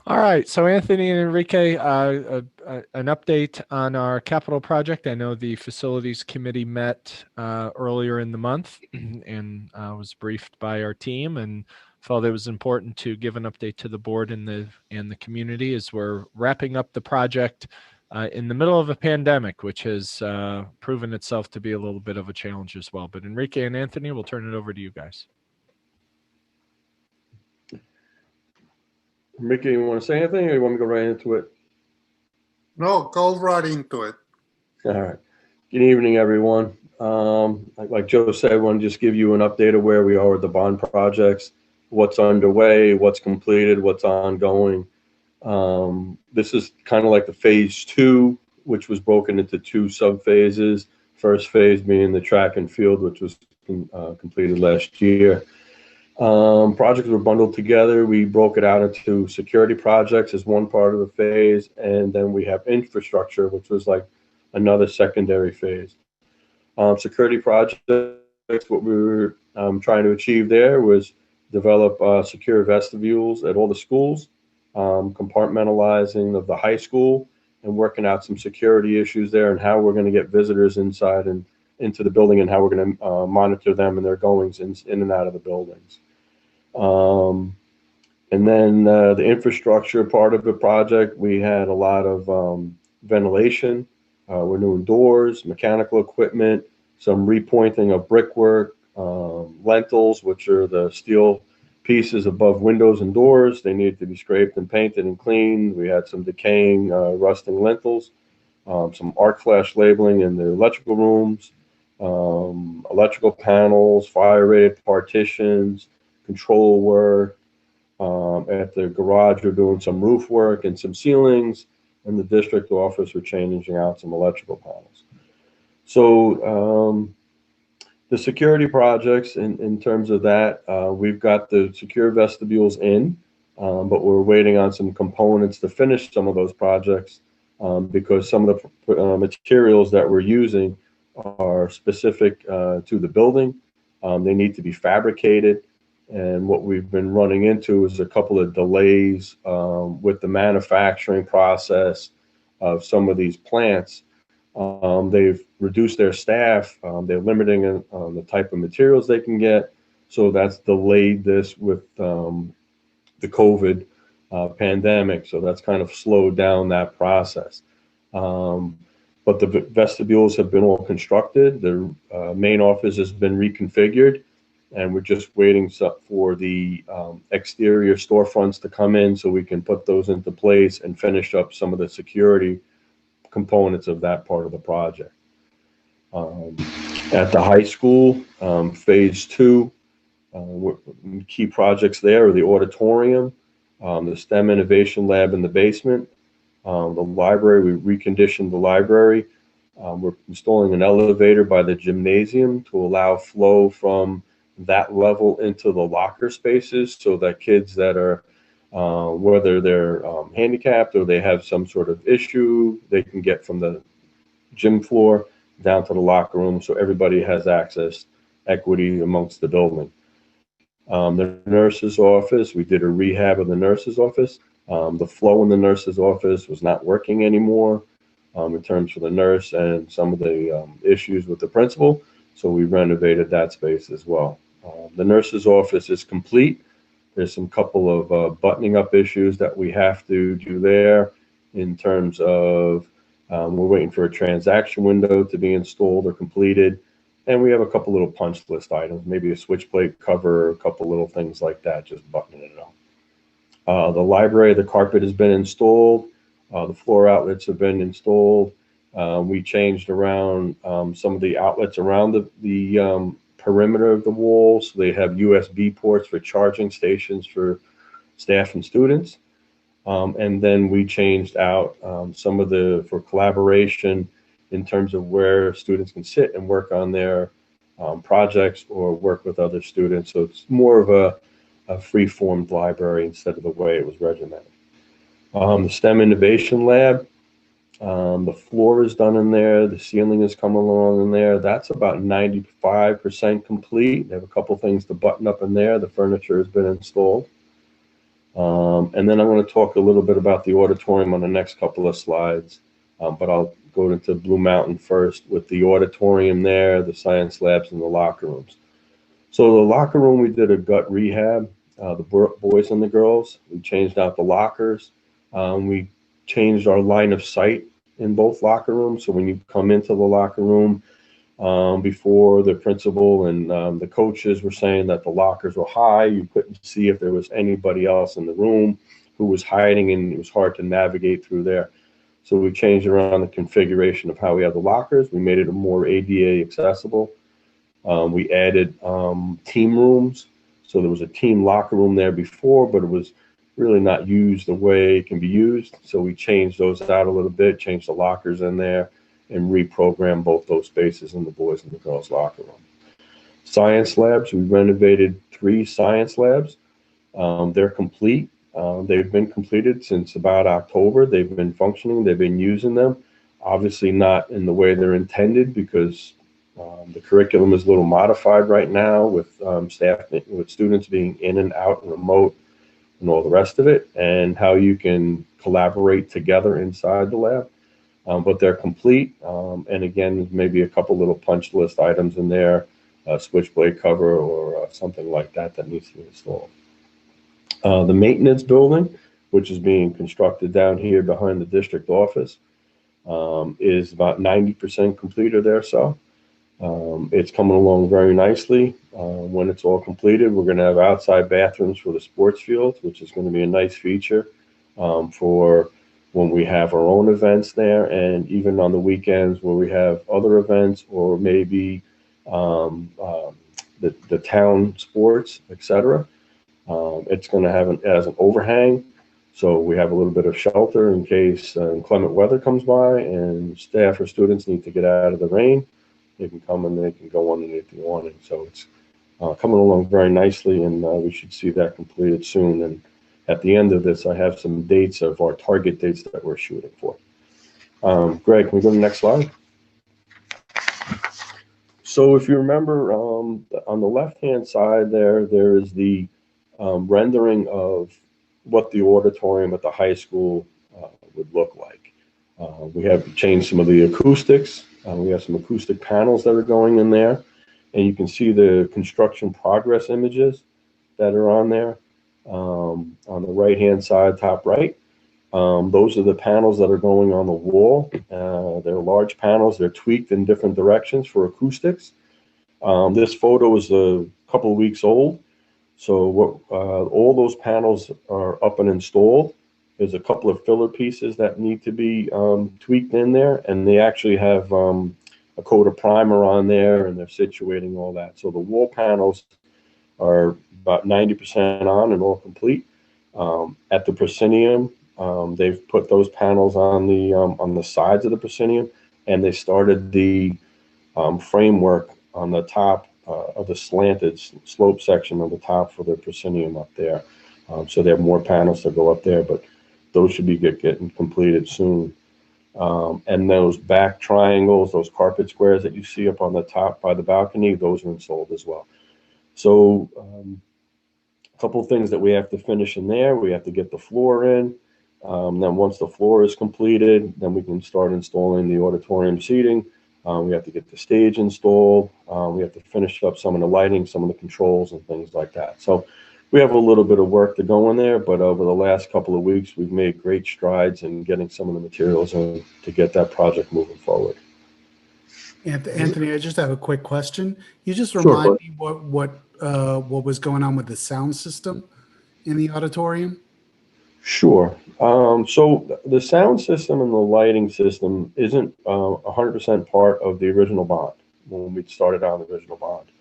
All right, so Anthony and Enrique, an update on our capital project. I know the facilities committee met earlier in the month and was briefed by our team and felt it was important to give an update to the board and the community as we're wrapping up the project in the middle of a pandemic, which has proven itself to be a little bit of a challenge as well. But Enrique and Anthony, we'll turn it over to you guys. Mickey, you want to say anything, or you want me to go right into it? No, go right into it. All right. Good evening, everyone. Like Joe said, I want to just give you an update of where we are with the bond projects, what's underway, what's completed, what's ongoing. This is kind of like the phase two, which was broken into two sub-phases. First phase being the track and field, which was completed last year. Projects were bundled together. We broke it out into security projects as one part of the phase, and then we have infrastructure, which was like another secondary phase. Security projects, what we were trying to achieve there was develop secure vestibules at all the schools, compartmentalizing of the high school, and working out some security issues there and how we're going to get visitors inside and into the building and how we're going to monitor them and their goings in and out of the buildings. And then the infrastructure part of the project, we had a lot of ventilation. We're doing doors, mechanical equipment, some repointing of brickwork, lentils, which are the steel pieces above windows and doors. They need to be scraped and painted and cleaned. We had some decaying, rusting lentils, some arc flash labeling in the electrical rooms, electrical panels, fire rated partitions, control work. At the garage, we're doing some roof work and some ceilings, and the district office, we're changing out some electrical panels. So the security projects, in terms of that, we've got the secure vestibules in, but we're waiting on some components to finish some of those projects because some of the materials that we're using are specific to the building. They need to be fabricated. And what we've been running into is a couple of delays with the manufacturing process of some of these plants. They've reduced their staff. They're limiting the type of materials they can get. So that's delayed this with the COVID pandemic. So that's kind of slowed down that process. But the vestibules have been all constructed. The main office has been reconfigured. And we're just waiting for the exterior storefronts to come in so we can put those into place and finish up some of the security components of that part of the project. At the high school, phase two, key projects there are the auditorium, the STEM innovation lab in the basement, the library. We reconditioned the library. We're installing an elevator by the gymnasium to allow flow from that level into the locker spaces so that kids that are, whether they're handicapped or they have some sort of issue, they can get from the gym floor down to the locker room so everybody has access, equity amongst the building. The nurse's office, we did a rehab of the nurse's office. The flow in the nurse's office was not working anymore in terms of the nurse and some of the issues with the principal. So we renovated that space as well. The nurse's office is complete. There's some couple of buttoning up issues that we have to do there in terms of we're waiting for a transaction window to be installed or completed. And we have a couple little punch list items, maybe a switch plate cover, a couple little things like that, just buttoning it up. The library, the carpet has been installed. The floor outlets have been installed. We changed around some of the outlets around the perimeter of the walls. So they have USB ports for charging stations for staff and students. And then we changed out some of for collaboration in terms of where students can sit and work on their projects or work with other students. So it's more of a free-formed library instead of the way it was regimented. The STEM Innovation Lab, the floor is done in there. The ceiling is coming along in there. That's about 95% complete. They have a couple things to button up in there. The furniture has been installed. And then I'm going to talk a little bit about the auditorium on the next couple of slides. But I'll go into Blue Mountain first with the auditorium there, the science labs, and the locker rooms. So the locker room, we did a gut rehab, the boys and the girls. We changed out the lockers. We changed our line of sight in both locker rooms. So when you come into the locker room, before the principal and the coaches were saying that the lockers were high, you couldn't see if there was anybody else in the room who was hiding, and it was hard to navigate through there. So we changed around the configuration of how we have the lockers. We made it more ADA accessible. We added team rooms. So there was a team locker room there before, but it was really not used the way it can be used. So we changed those out a little bit, changed the lockers in there, and reprogrammed both those spaces in the boys and the girls locker room. Science labs, we renovated 3 science labs. They're complete. They've been completed since about October. They've been functioning. They've been using them. Obviously not in the way they're intended, because the curriculum is a little modified right now with with students being in and out and remote and all the rest of it, and how you can collaborate together inside the lab. But they're complete. And again, maybe a couple little punch list items in there, a switchblade cover or something like that that needs to be installed. The maintenance building, which is being constructed down here behind the district office, is about 90% complete or there. So it's coming along very nicely. When it's all completed, we're going to have outside bathrooms for the sports fields, which is going to be a nice feature for when we have our own events there, and even on the weekends where we have other events, or maybe the town sports, etc. It's going to have as an overhang, so we have a little bit of shelter in case inclement weather comes by and staff or students need to get out of the rain. They can come and they can go underneath the awning. So it's coming along very nicely, and we should see that completed soon. And at the end of this, I have some dates of our target dates that we're shooting for. Greg, can we go to the next slide? So if you remember, on the left-hand side there is the rendering of what the auditorium at the high school would look like. We have changed some of the acoustics. We have some acoustic panels that are going in there, and you can see the construction progress images that are on there. On the right-hand side, top right, those are the panels that are going on the wall. They're large panels. They're tweaked in different directions for acoustics. This photo is a couple of weeks old. So what all those panels are up and installed. There's a couple of filler pieces that need to be tweaked in there, and they actually have a coat of primer on there, and they're situating all that. So the wall panels are about 90% on and all complete. At the proscenium, they've put those panels on the sides of the proscenium, and they started the framework on the top of the slanted slope section of the top for the proscenium up there. So they have more panels to go up there, but those should be getting completed soon. And those back triangles, those carpet squares that you see up on the top by the balcony, those are installed as well. So a couple of things that we have to finish in there. We have to get the floor in. Then once the floor is completed, then we can start installing the auditorium seating. We have to get the stage installed. We have to finish up some of the lighting, some of the controls and things like that. So we have a little bit of work to go in there, but over the last couple of weeks, we've made great strides in getting some of the materials in to get that project moving forward. Anthony, I just have a quick question. You just Sure, remind bud. me what was going on with the sound system in the auditorium? Sure. So the sound system and the lighting system isn't 100% part of the original bond when we started on the original bond.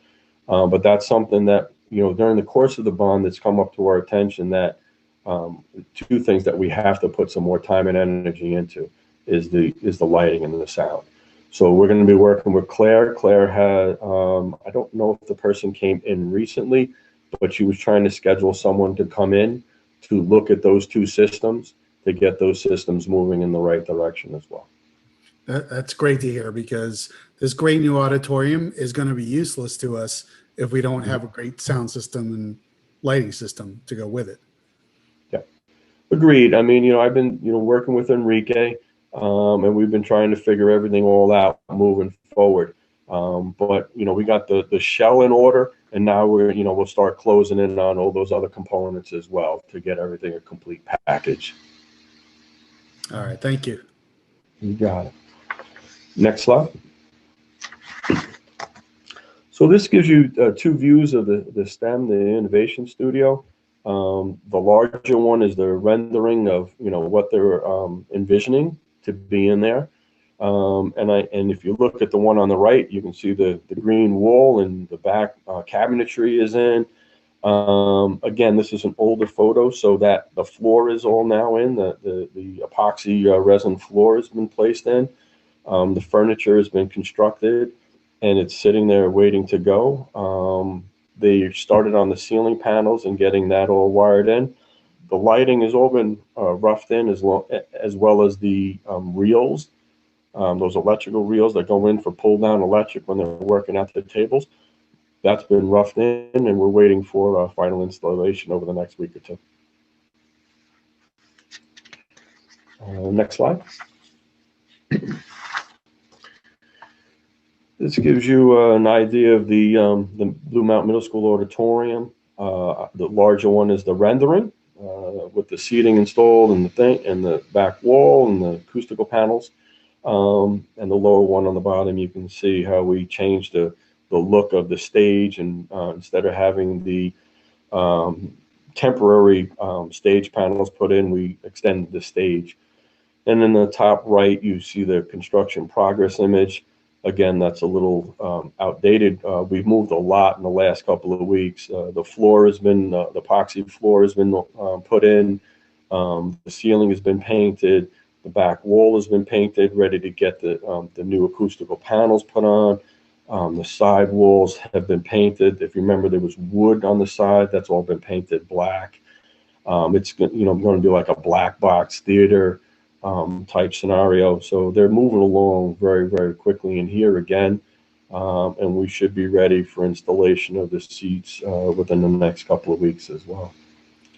But that's something that, during the course of the bond, that's come up to our attention that 2 things that we have to put some more time and energy into is the lighting and the sound. So we're going to be working with Claire. Claire had, I don't know if the person came in recently, but she was trying to schedule someone to come in to look at those 2 systems to get those systems moving in the right direction as well. That's great to hear, because this great new auditorium is going to be useless to us if we don't have a great sound system and lighting system to go with it. Agreed. I mean, I've been, working with Enrique, and we've been trying to figure everything all out moving forward. But we got the shell in order, and now we'll start closing in on all those other components as well to get everything a complete package. All right, thank you. You got it. Next slide. So this gives you two views of the STEM, the Innovation Studio. The larger one is the rendering of what they're envisioning to be in there. And if you look at the one on the right, you can see the green wall and the back cabinetry is in. Again, this is an older photo, so that the floor is all now in. The epoxy resin floor has been placed in. The furniture has been constructed, and it's sitting there waiting to go. They started on the ceiling panels and getting that all wired in. The lighting has all been roughed in as well as the reels, those electrical reels that go in for pull down electric when they're working at the tables. That's been roughed in, and we're waiting for final installation over the next week or two. Next slide. This gives you an idea of the Blue Mountain Middle School auditorium. The larger one is the rendering with the seating installed and the back wall and the acoustical panels. And the lower one on the bottom, you can see how we changed the look of the stage, and instead of having the temporary stage panels put in, we extended the stage. And in the top right, you see the construction progress image. Again, that's a little outdated. We've moved a lot in the last couple of weeks. The floor has been, the epoxy floor has been put in. The ceiling has been painted. The back wall has been painted, ready to get the new acoustical panels put on. The side walls have been painted. If you remember, there was wood on the side. That's all been painted black. It's going to be like a black box theater type scenario. So they're moving along very, very quickly in here again. And we should be ready for installation of the seats within the next couple of weeks as well.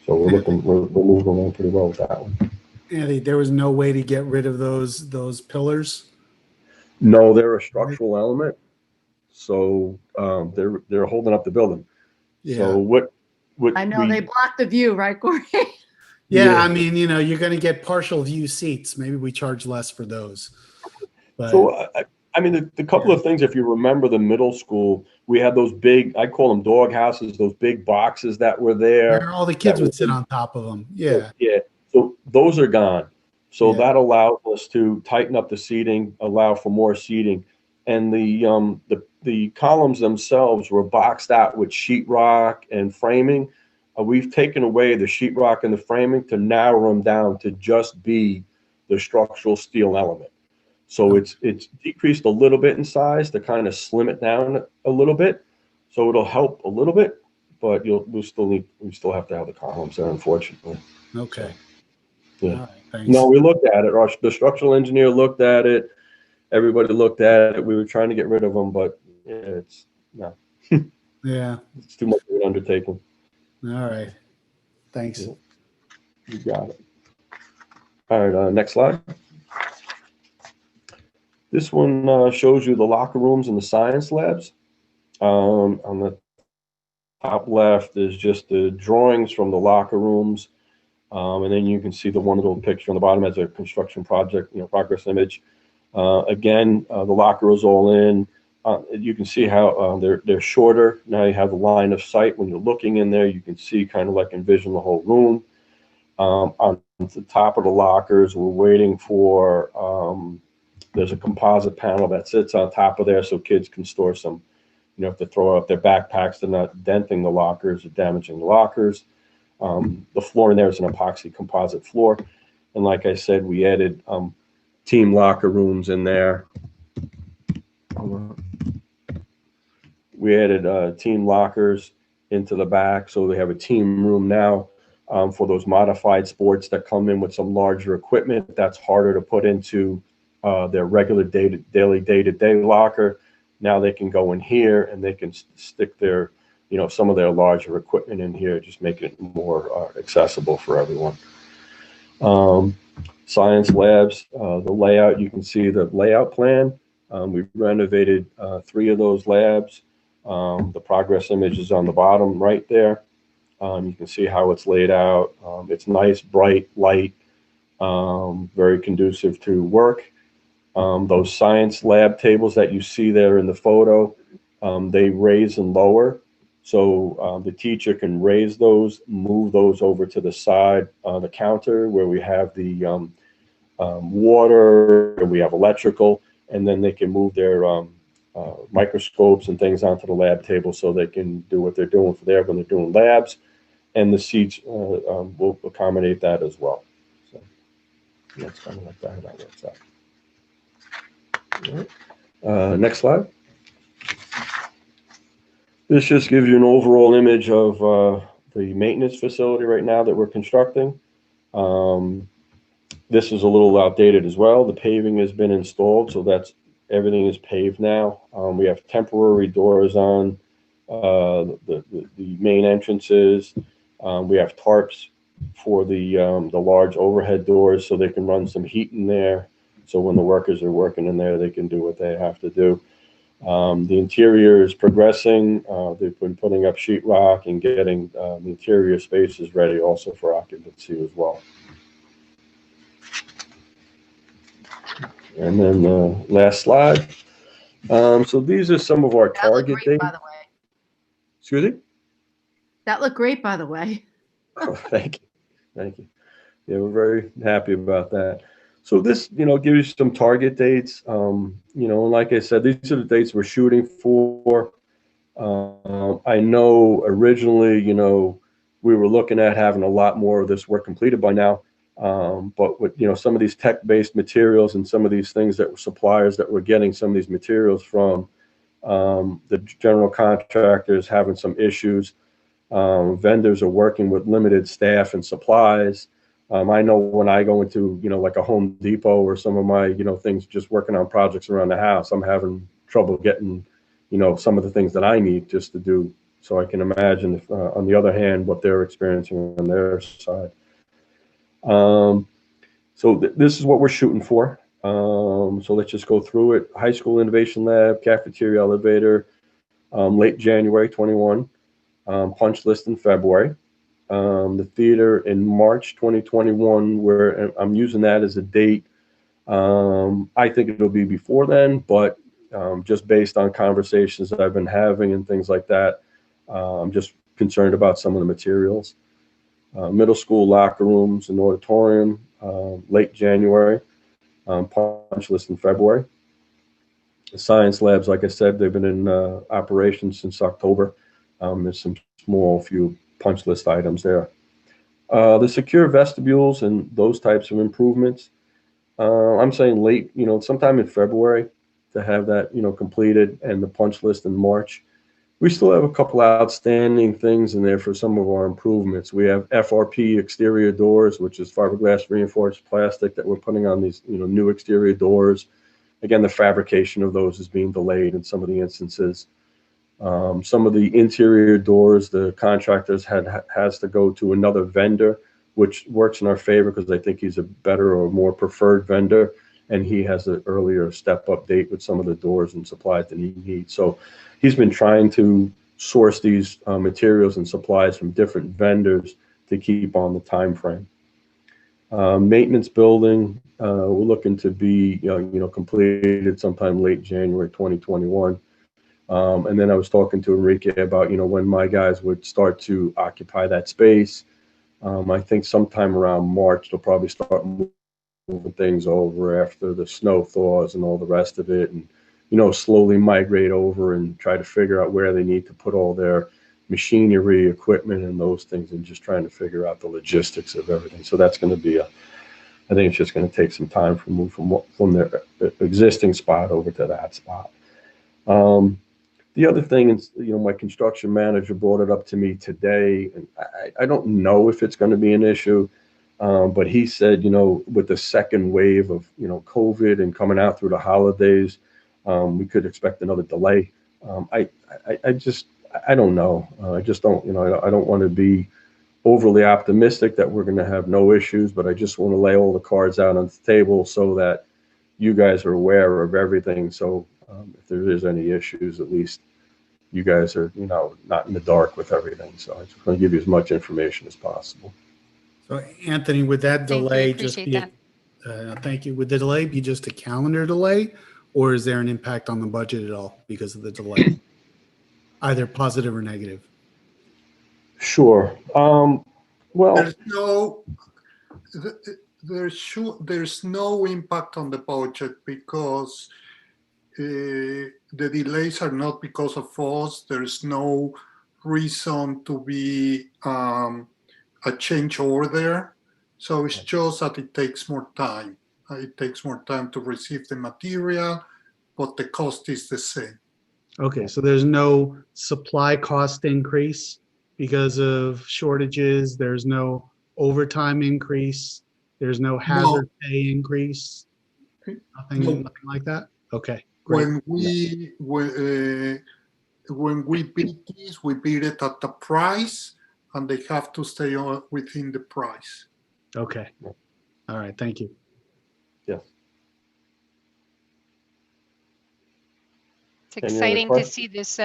So we're moving along pretty well with that one. Andy, there was no way to get rid of those pillars? No, they're a structural element. So they're holding up the building. Yeah. So what I know they block the view, right, Corey? Yeah, I mean, you're going to get partial view seats. Maybe we charge less for those. But, so I mean, the couple of things, if you remember the middle school, we had those big, I call them dog houses, those big boxes that were there. where all the kids would sit on top of them. Yeah. Yeah. So those are gone. So Yeah. that allows us to tighten up the seating, allow for more seating. And the columns themselves were boxed out with sheetrock and framing. We've taken away the sheetrock and the framing to narrow them down to just be the structural steel element. So it's decreased a little bit in size to kind of slim it down a little bit. So it'll help a little bit, but we still have to have the columns there, unfortunately. Okay. Yeah. All right, thanks. No, we looked at it. The structural engineer looked at it. Everybody looked at it. We were trying to get rid of them, but it's Yeah. it's too much of an undertaking. All right. Thanks. You got it. All right, next slide. This one shows you the locker rooms and the science labs. On the top left is just the drawings from the locker rooms. And then you can see the one little picture on the bottom as a construction project, progress image. Again, the locker is all in. You can see how they're shorter. Now you have the line of sight. When you're looking in there, you can see kind of like envision the whole room. On the top of the lockers, we're waiting for, there's a composite panel that sits on top of there so kids can store some, if they throw up their backpacks, they're not denting the lockers or damaging the lockers. The floor in there is an epoxy composite floor. And like I said, we added team locker rooms in there. We added team lockers into the back, so they have a team room now for those modified sports that come in with some larger equipment. That's harder to put into their regular daily day-to-day locker. Now they can go in here and they can stick their, some of their larger equipment in here, just making it more accessible for everyone. Science labs, the layout, you can see the layout plan. We've renovated 3 of those labs. The progress image is on the bottom right there. You can see how it's laid out. It's nice, bright, light, very conducive to work. Those science lab tables that you see there in the photo, they raise and lower. So the teacher can raise those, move those over to the side on the counter where we have the water, we have electrical, and then they can move their microscopes and things onto the lab table so they can do what they're doing for there when they're doing labs, and the seats will accommodate that as well. So that's kind of like that. How that works out. All right. Next slide. This just gives you an overall image of the maintenance facility right now that we're constructing. This is a little outdated as well. The paving has been installed, so that's everything is paved now. We have temporary doors on the main entrances. We have tarps for the large overhead doors so they can run some heat in there. So when the workers are working in there, they can do what they have to do. The interior is progressing. They've been putting up sheetrock and getting the interior spaces ready also for occupancy as well. And then the last slide. So these are some of our That looked target great, dates. by the way. Excuse me? That looked great, by the way. Oh, thank you. Thank you. Yeah, we're very happy about that. So this, gives you some target dates. And like I said, these are the dates we're shooting for. I know originally, we were looking at having a lot more of this work completed by now. But with, some of these tech-based materials and some of these things that were suppliers that we're getting some of these materials from, the general contractors having some issues. Vendors are working with limited staff and supplies. I know when I go into, like a Home Depot or some of my, things just working on projects around the house, I'm having trouble getting, some of the things that I need just to do. So I can imagine if, on the other hand, what they're experiencing on their side. So this is what we're shooting for. So let's just go through it. High School Innovation Lab, cafeteria elevator, late January 21, punch list in February. The theater in March 2021, where I'm using that as a date. I think it'll be before then, but just based on conversations that I've been having and things like that, I'm just concerned about some of the materials. Middle school locker rooms and auditorium, late January, punch list in February. The science labs, like I said, they've been in operation since October. There's some small few punch list items there. The secure vestibules and those types of improvements, I'm saying late, sometime in February to have that, completed, and the punch list in March. We still have a couple outstanding things in there for some of our improvements. We have FRP exterior doors, which is fiberglass reinforced plastic that we're putting on these, new exterior doors. Again, the fabrication of those is being delayed in some of the instances. Some of the interior doors, the contractors has to go to another vendor, which works in our favor because I think he's a better or more preferred vendor, and he has an earlier step-up date with some of the doors and supplies that he needs. So he's been trying to source these materials and supplies from different vendors to keep on the time frame. Maintenance building, we're looking to be completed sometime late January 2021. And then I was talking to Enrique about, when my guys would start to occupy that space. I think sometime around March, they'll probably start moving things over after the snow thaws and all the rest of it. And, slowly migrate over and try to figure out where they need to put all their machinery, equipment, and those things, and just trying to figure out the logistics of everything. So that's going to be I think it's just going to take some time to move from their existing spot over to that spot. The other thing is, my construction manager brought it up to me today, and I don't know if it's going to be an issue, but he said, with the second wave of, COVID and coming out through the holidays, we could expect another delay. I don't know. I just don't, I don't want to be overly optimistic that we're going to have no issues, but I just want to lay all the cards out on the table so that you guys are aware of everything. So if there is any issues, at least you guys are, not in the dark with everything. So I just want to give you as much information as possible. So Anthony, would that Thank you, delay just appreciate be, thank you, would the delay be just a calendar delay, or is there an impact on the budget at all because of the delay? Either positive or negative? Sure. Well, There's no, there's no impact on the budget because the delays are not because of us. There's no reason to be a change order. So it's just that it takes more time. It takes more time to receive the material, but the cost is the same. Okay, so there's no supply cost increase because of shortages. There's no overtime increase. There's no hazard pay increase. Nothing, No. nothing like that. Okay, great. When we bid this, we bid it at the price, and they have to stay within the price. Okay. All right. Thank you. yes. It's Any other exciting to questions? see this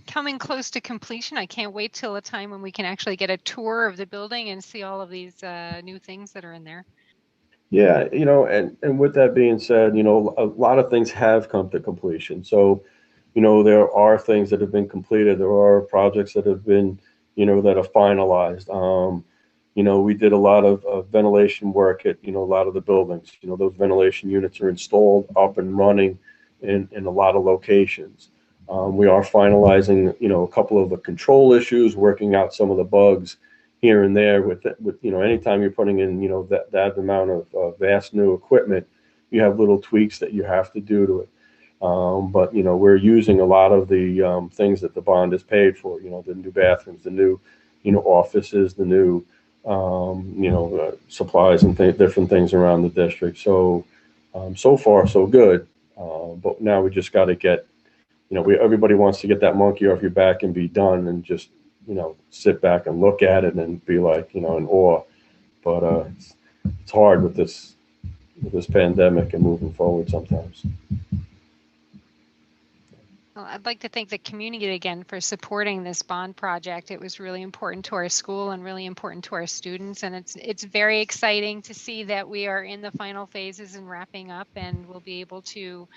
coming close to completion. I can't wait till a time when we can actually get a tour of the building and see all of these new things that are in there. Yeah, and with that being said, a lot of things have come to completion. So, there are things that have been completed. There are projects that have been, that are finalized. We did a lot of ventilation work at, a lot of the buildings. Those ventilation units are installed, up and running in a lot of locations. We are finalizing, a couple of the control issues, working out some of the bugs here and there with anytime you're putting in, that amount of vast new equipment, you have little tweaks that you have to do to it. But, we're using a lot of the things that the bond is paid for, the new bathrooms, the new, offices, the new, supplies and different things around the district. So, so far, so good. But now we just got to get, everybody wants to get that monkey off your back and be done and just, sit back and look at it and be like, in awe. But it's hard with this pandemic and moving forward sometimes. Well, I'd like to thank the community again for supporting this bond project. It was really important to our school and really important to our students. And it's very exciting to see that we are in the final phases and wrapping up, and we'll be able to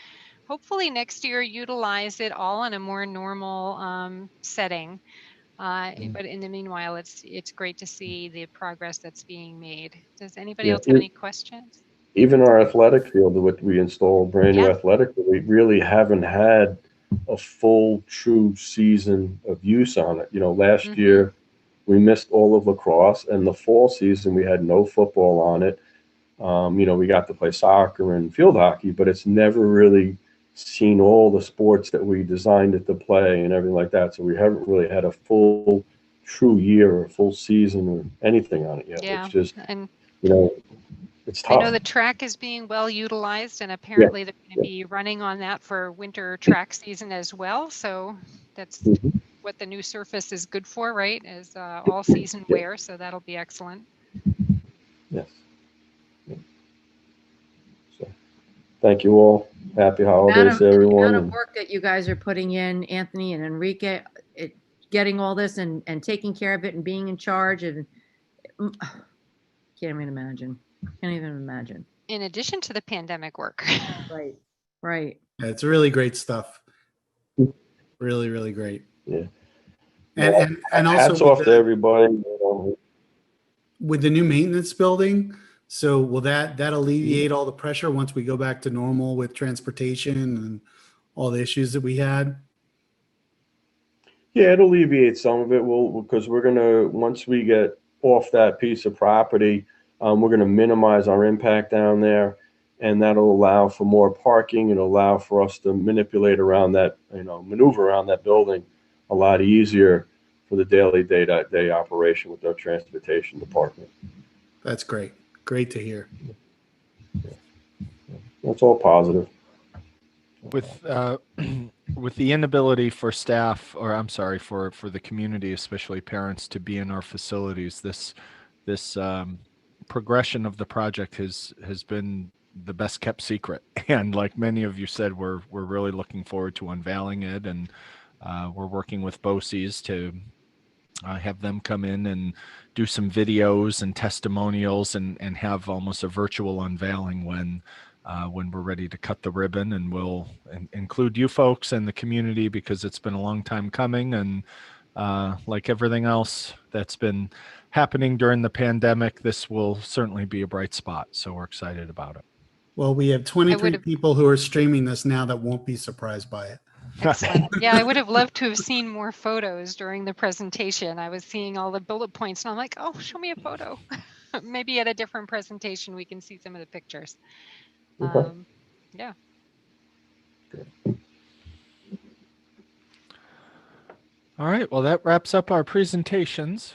hopefully next year utilize it all in a more normal setting. But in the meanwhile, it's great to see the progress that's being made. Does anybody else have any questions? Even our athletic field, which we installed brand new Yeah. athletic, we really haven't had a full true season of use on it. Last year we missed all of lacrosse, and the fall season we had no football on it. We got to play soccer and field hockey, but it's never really seen all the sports that we designed it to play and everything like that. So we haven't really had a full true year or full season or anything on it yet. Yeah, It's just, and it's I tough. know the track is being well utilized, and apparently they're going to be running on that for winter track season as well. So that's what the new surface is good for, right? Is all season wear. So that'll be excellent. Yes. So, thank you all. Happy holidays to everyone. The amount of work that you guys are putting in, Anthony and Enrique, getting all this and taking care of it and being in charge, and can't even imagine. Can't even imagine. In addition to the pandemic work. Right. Right. Yeah, it's really great stuff. Really, really great. Yeah. And also hats off to everybody. With the new maintenance building. So will that alleviate all the pressure once we go back to normal with transportation and all the issues that we had? Yeah, it alleviates some of it. Because we're gonna, once we get off that piece of property, we're gonna minimize our impact down there, and that'll allow for more parking and allow for us to manipulate around that, maneuver around that building a lot easier for the daily day-to-day operation with our transportation department. That's great. Great to hear. That's all positive. with with the inability for staff, or I'm sorry, for the community, especially parents, to be in our facilities, this progression of the project has been the best kept secret. And like many of you said, we're really looking forward to unveiling it, and we're working with BOCES to have them come in and do some videos and testimonials, and have almost a virtual unveiling when we're ready to cut the ribbon. And we'll include you folks and the community, because it's been a long time coming. And like everything else that's been happening during the pandemic, this will certainly be a bright spot. So we're excited about it. Well, we have 23 would've- people who are streaming this now that won't be surprised by it. Excellent. Yeah, I would have loved to have seen more photos during the presentation. I was seeing all the bullet points and I'm like, oh, show me a photo. Maybe at a different presentation, we can see some of the pictures. Okay. Yeah. All right. Well, that wraps up our presentations.